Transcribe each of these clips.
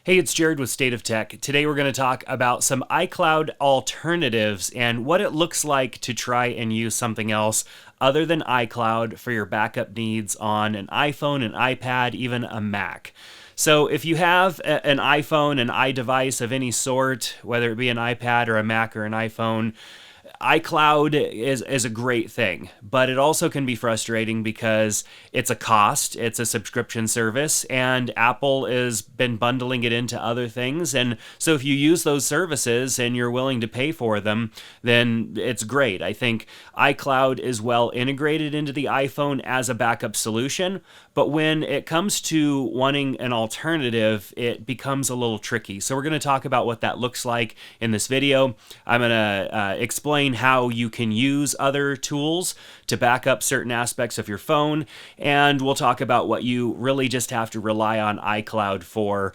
Hey, it's Jared with State of Tech. Today we're going to talk about some iCloud alternatives and what it looks like to try and use something else other than iCloud for your backup needs on an iPhone, an iPad, even a Mac. So if you have an iPhone, an iDevice of any sort, whether it be an iPad or a Mac or an iPhone, iCloud is a great thing, but it also can be frustrating because it's a cost, it's a subscription service, and Apple has been bundling it into other things. And so if you use those services and you're willing to pay for them, then it's great. I think iCloud is well integrated into the iPhone as a backup solution, but when it comes to wanting an alternative, it becomes a little tricky. So we're going to talk about what that looks like in this video. I'm going to explain how you can use other tools to back up certain aspects of your phone, and we'll talk about what you really just have to rely on iCloud for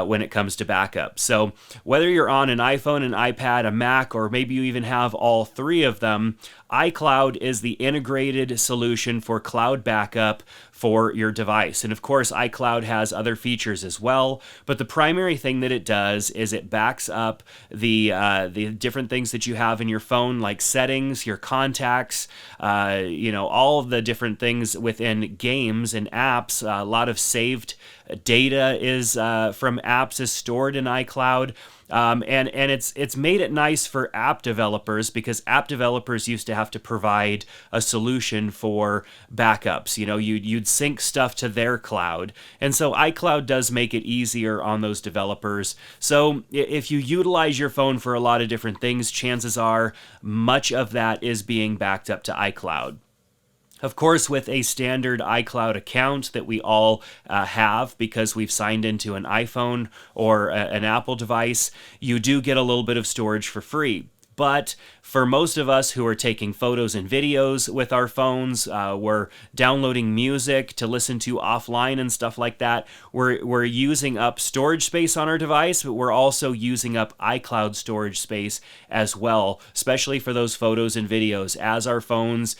when it comes to backup. So whether you're on an iPhone, an iPad, a Mac, or maybe you even have all three of them, iCloud is the integrated solution for cloud backup for your device. And of course, iCloud has other features as well, but the primary thing that it does is it backs up the different things that you have in your phone, like settings, your contacts, all of the different things within games and apps. A lot of saved data is from apps is stored in iCloud. And it's made it nice for app developers because app developers used to have to provide a solution for backups. You'd sync stuff to their cloud. And so iCloud does make it easier on those developers. So if you utilize your phone for a lot of different things, chances are much of that is being backed up to iCloud. Of course, with a standard iCloud account that we all have because we've signed into an iPhone or an Apple device, you do get a little bit of storage for free. But for most of us who are taking photos and videos with our phones, we're downloading music to listen to offline and stuff like that. We're using up storage space on our device, but we're also using up iCloud storage space as well, especially for those photos and videos. As our phones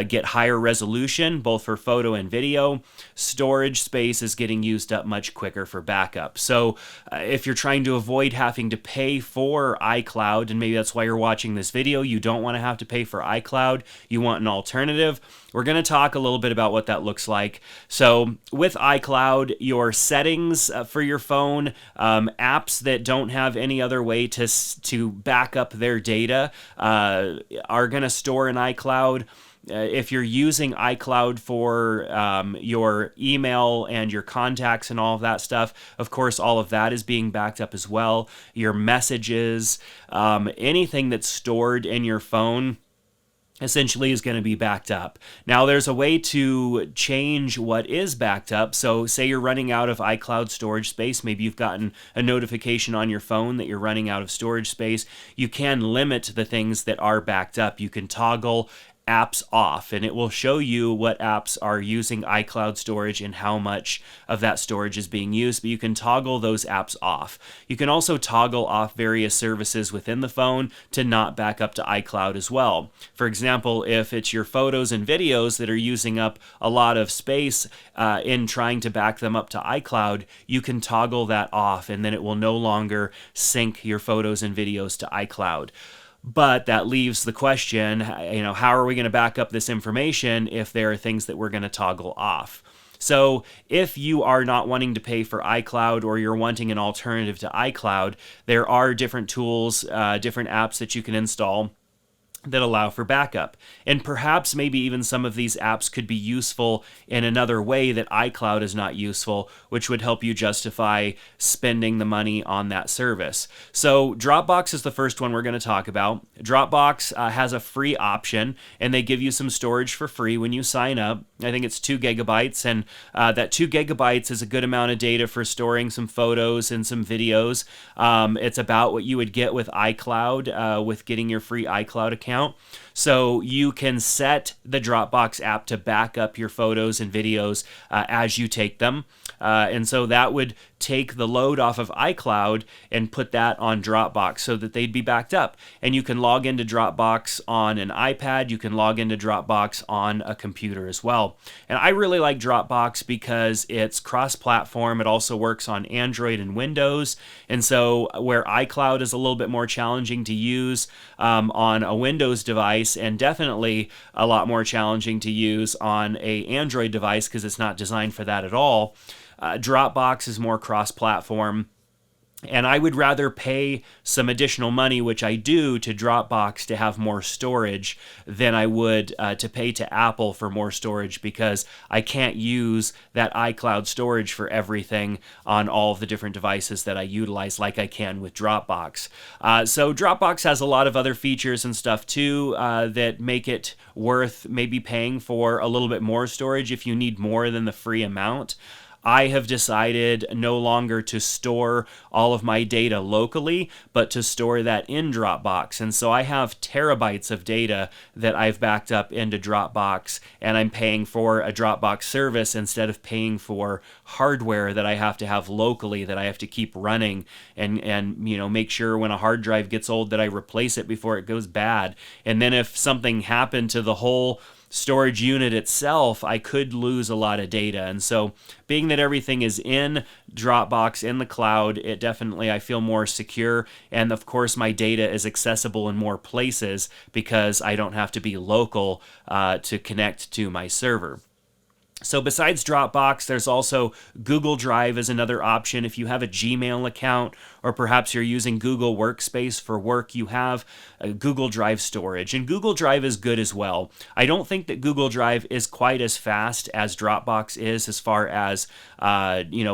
get higher resolution, both for photo and video, storage space is getting used up much quicker for backup. So if you're trying to avoid having to pay for iCloud, and maybe that's why you're watching this video, you don't want to have to pay for iCloud, you want an alternative, we're going to talk a little bit about what that looks like. So with iCloud, your settings for your phone, apps that don't have any other way to back up their data are going to store in iCloud. If you're using iCloud for your email and your contacts and all of that stuff, of course, all of that is being backed up as well. Your messages, anything that's stored in your phone essentially is going to be backed up. Now, there's a way to change what is backed up. So say you're running out of iCloud storage space. Maybe you've gotten a notification on your phone that you're running out of storage space. You can limit the things that are backed up. You can toggle apps off, and it will show you what apps are using iCloud storage and how much of that storage is being used, but you can toggle those apps off. You can also toggle off various services within the phone to not back up to iCloud as well. For example, if it's your photos and videos that are using up a lot of space in trying to back them up to iCloud, you can toggle that off, and then it will no longer sync your photos and videos to iCloud. But that leaves the question, how are we going to back up this information if there are things that we're going to toggle off? So if you are not wanting to pay for iCloud or you're wanting an alternative to iCloud, there are different tools, different apps that you can install that allow for backup. And perhaps maybe even some of these apps could be useful in another way that iCloud is not useful, which would help you justify spending the money on that service. So Dropbox is the first one we're going to talk about. Dropbox has a free option, and they give you some storage for free when you sign up. I think it's 2 gigabytes, and that 2 gigabytes is a good amount of data for storing some photos and some videos. It's about what you would get with iCloud, with getting your free iCloud account. So you can set the Dropbox app to back up your photos and videos as you take them. And so that would take the load off of iCloud and put that on Dropbox so that they'd be backed up. And you can log into Dropbox on an iPad. You can log into Dropbox on a computer as well. And I really like Dropbox because it's cross-platform. It also works on Android and Windows. And so where iCloud is a little bit more challenging to use on a Windows device, and definitely a lot more challenging to use on a Android device because it's not designed for that at all, Dropbox is more cross-platform. And I would rather pay some additional money, which I do, to Dropbox to have more storage than I would to pay to Apple for more storage, because I can't use that iCloud storage for everything on all of the different devices that I utilize like I can with Dropbox. So Dropbox has a lot of other features and stuff too that make it worth maybe paying for a little bit more storage if you need more than the free amount. I have decided no longer to store all of my data locally, but to store that in Dropbox. And so I have terabytes of data that I've backed up into Dropbox, and I'm paying for a Dropbox service instead of paying for hardware that I have to have locally, that I have to keep running and make sure when a hard drive gets old that I replace it before it goes bad. And then if something happened to the whole storage unit itself, I could lose a lot of data. And so being that everything is in Dropbox in the cloud, it definitely, I feel more secure. And of course, my data is accessible in more places because I don't have to be local to connect to my server. So besides Dropbox, there's also Google Drive as another option. If you have a Gmail account, or perhaps you're using Google Workspace for work, you have a Google Drive storage. And Google Drive is good as well. I don't think that Google Drive is quite as fast as Dropbox is as far as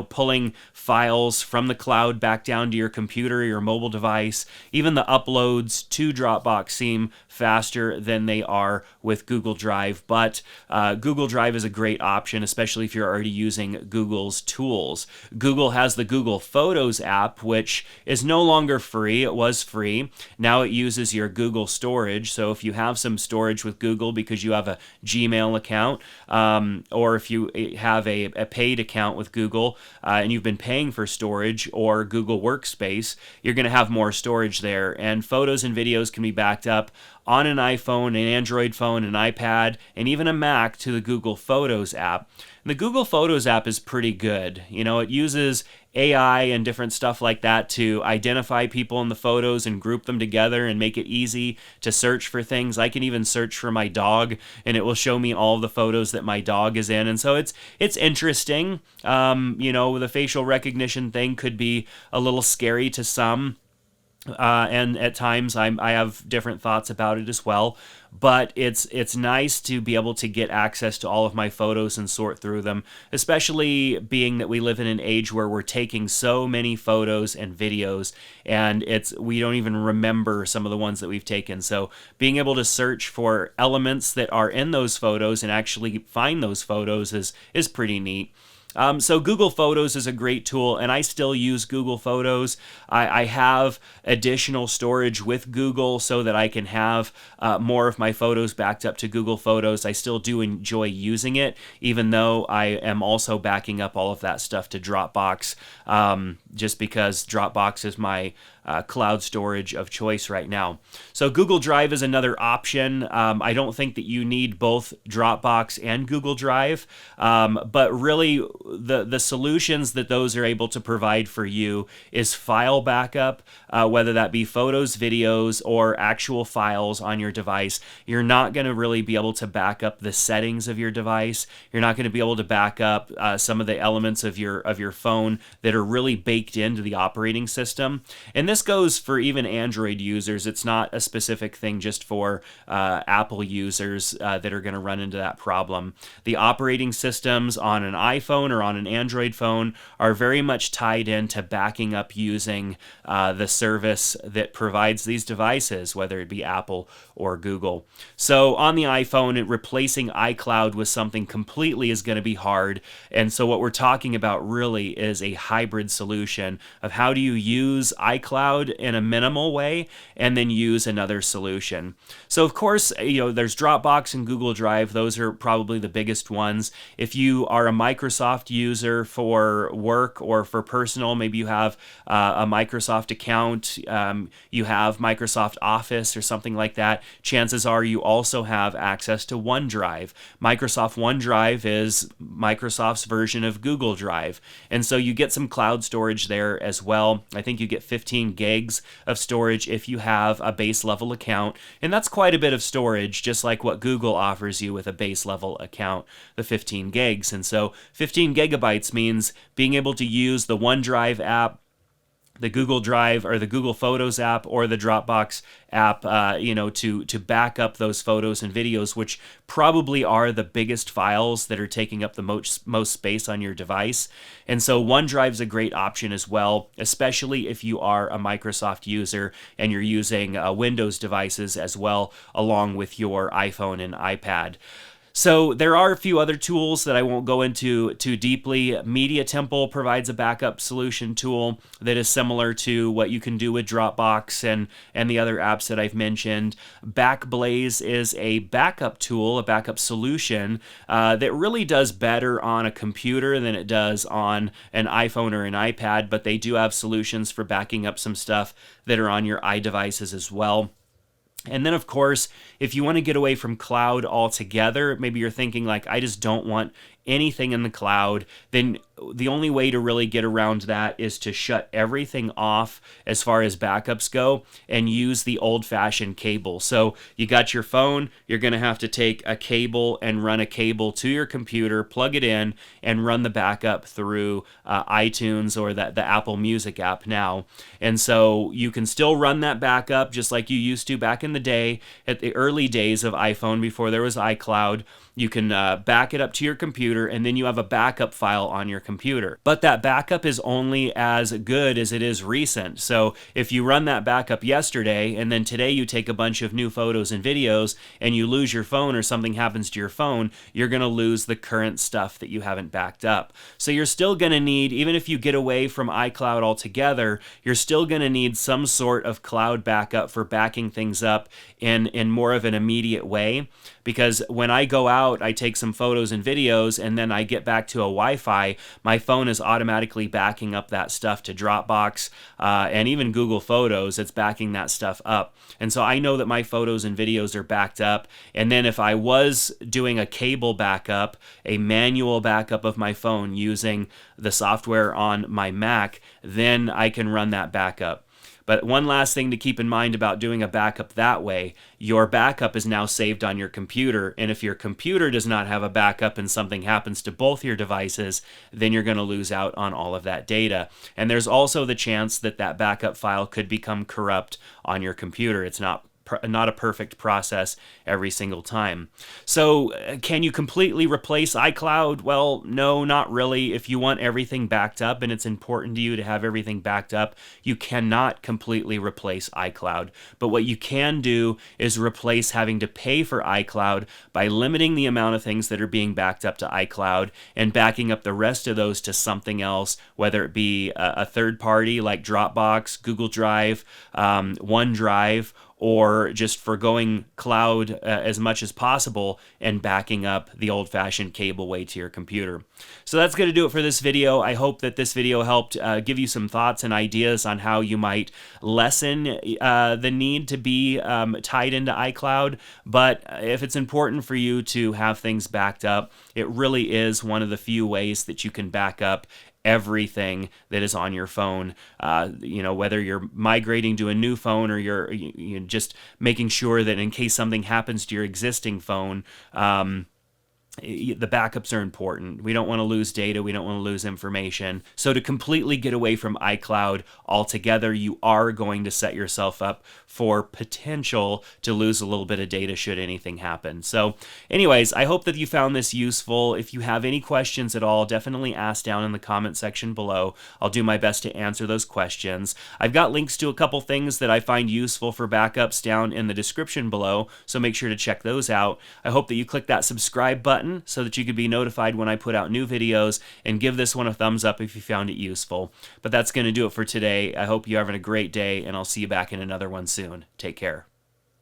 pulling files from the cloud back down to your computer or your mobile device. Even the uploads to Dropbox seem faster than they are with Google Drive. But Google Drive is a great option, especially if you're already using Google's tools. Google has the Google Photos app, which is no longer free. It was free. Now it uses your Google storage. So if you have some storage with Google because you have a Gmail account, or if you have a paid account with Google and you've been paying for storage or Google Workspace, you're going to have more storage there. And photos and videos can be backed up on an iPhone, an Android phone, an iPad, and even a Mac to the Google Photos app. And the Google Photos app is pretty good. It uses AI and different stuff like that to identify people in the photos and group them together and make it easy to search for things. I can even search for my dog, and it will show me all the photos that my dog is in. And so it's interesting. The facial recognition thing could be a little scary to some. And at times I have different thoughts about it as well, but it's nice to be able to get access to all of my photos and sort through them, especially being that we live in an age where we're taking so many photos and videos, and we don't even remember some of the ones that we've taken. So being able to search for elements that are in those photos and actually find those photos is pretty neat. So Google Photos is a great tool, and I still use Google Photos. I have additional storage with Google so that I can have more of my photos backed up to Google Photos. I still do enjoy using it, even though I am also backing up all of that stuff to Dropbox, just because Dropbox is my cloud storage of choice right now. So Google Drive is another option. I don't think that you need both Dropbox and Google Drive, but really the solutions that those are able to provide for you is file backup, whether that be photos, videos, or actual files on your device. You're not going to really be able to back up the settings of your device. You're not going to be able to back up some of the elements of your phone that are really baked into the operating system. And this goes for even Android users. It's not a specific thing just for Apple users that are going to run into that problem. The operating systems on an iPhone or on an Android phone are very much tied into backing up using the service that provides these devices, whether it be Apple or Google. So on the iPhone, replacing iCloud with something completely is going to be hard. And so what we're talking about really is a hybrid solution of how do you use iCloud in a minimal way and then use another solution. So of course, there's Dropbox and Google Drive. Those are probably the biggest ones. If you are a Microsoft user for work or for personal, maybe you have a Microsoft account, you have Microsoft Office or something like that, chances are you also have access to OneDrive. Microsoft OneDrive is Microsoft's version of Google Drive, and so you get some cloud storage there as well. I think you get 15 gigs of storage if you have a base level account, and that's quite a bit of storage, just like what Google offers you with a base level account, the 15 gigs. And so 15 gigabytes means being able to use the OneDrive app, the Google Drive or the Google Photos app or the Dropbox app, to back up those photos and videos, which probably are the biggest files that are taking up the most space on your device. And so OneDrive's a great option as well, especially if you are a Microsoft user and you're using Windows devices as well, along with your iPhone and iPad. So there are a few other tools that I won't go into too deeply. Media Temple provides a backup solution tool that is similar to what you can do with Dropbox and the other apps that I've mentioned. Backblaze is a backup tool, a backup solution that really does better on a computer than it does on an iPhone or an iPad, but they do have solutions for backing up some stuff that are on your iDevices as well. And then, of course, if you want to get away from cloud altogether, maybe you're thinking like, I just don't want anything in the cloud, then the only way to really get around that is to shut everything off as far as backups go and use the old-fashioned cable. So you got your phone, you're going to have to take a cable and run a cable to your computer, plug it in, and run the backup through iTunes or the Apple Music app now. And so you can still run that backup just like you used to back in the day, at the early days of iPhone before there was iCloud. You can back it up to your computer, and then you have a backup file on your computer. But that backup is only as good as it is recent. So if you run that backup yesterday, and then today you take a bunch of new photos and videos, and you lose your phone or something happens to your phone, you're going to lose the current stuff that you haven't backed up. So you're still going to need, even if you get away from iCloud altogether, you're still going to need some sort of cloud backup for backing things up in more of an immediate way. Because when I go out, I take some photos and videos, and then I get back to a Wi-Fi, my phone is automatically backing up that stuff to Dropbox, and even Google Photos, it's backing that stuff up. And so I know that my photos and videos are backed up, and then if I was doing a cable backup, a manual backup of my phone using the software on my Mac, then I can run that backup. But one last thing to keep in mind about doing a backup that way, your backup is now saved on your computer, and if your computer does not have a backup and something happens to both your devices, then you're going to lose out on all of that data. And there's also the chance that that backup file could become corrupt on your computer. It's not a perfect process every single time. So can you completely replace iCloud? Well, no, not really. If you want everything backed up and it's important to you to have everything backed up, you cannot completely replace iCloud. But what you can do is replace having to pay for iCloud by limiting the amount of things that are being backed up to iCloud and backing up the rest of those to something else, whether it be a third party like Dropbox, Google Drive, OneDrive, or just forgoing cloud as much as possible and backing up the old-fashioned cable way to your computer. So that's going to do it for this video. I hope that this video helped give you some thoughts and ideas on how you might lessen the need to be tied into iCloud. But if it's important for you to have things backed up, it really is one of the few ways that you can back up everything that is on your phone, whether you're migrating to a new phone or you're just making sure that in case something happens to your existing phone, the backups are important. We don't want to lose data. We don't want to lose information. So to completely get away from iCloud altogether, you are going to set yourself up for potential to lose a little bit of data should anything happen. So anyways, I hope that you found this useful. If you have any questions at all, definitely ask down in the comment section below. I'll do my best to answer those questions. I've got links to a couple things that I find useful for backups down in the description below, so make sure to check those out. I hope that you click that subscribe button so that you can be notified when I put out new videos, and give this one a thumbs up if you found it useful. But that's going to do it for today. I hope you're having a great day, and I'll see you back in another one soon. Take care.